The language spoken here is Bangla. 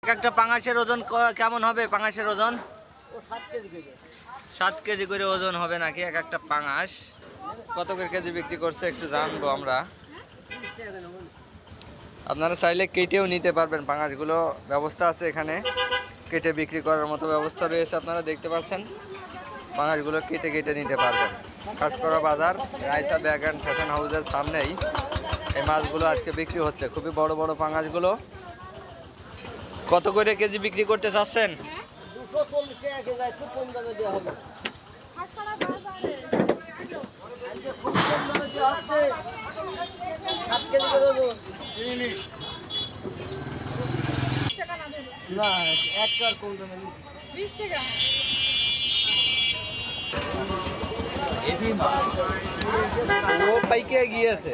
একটা পাঙাশের ওজন কেমন হবে? পাঙাশের ওজন 7 কেজি করে ওজন হবে নাকি এক একটা পাঙাশ? কত করে কেজি বিক্রি করছে একটু জানবো আমরা। আপনারা চাইলে কেটেও নিতে পারবেন, পাঙাশগুলো ব্যবস্থা আছে এখানে, কেটে বিক্রি করার মতো ব্যবস্থা রয়েছে। আপনারা দেখতে পাচ্ছেন পাঙাশগুলো কেটে কেটে নিতে পারবেন। কাঁচকড়া বাজার রাইসা ব্যাগ অ্যান্ড ফ্যাশন হাউসের সামনেই এই মাছগুলো আজকে বিক্রি হচ্ছে। খুবই বড় বড় পাঙাশগুলো। কত করে কেজি বিক্রি করতে চাচ্ছেন? 20 টাকা। ও পাইকে গিয়েছে।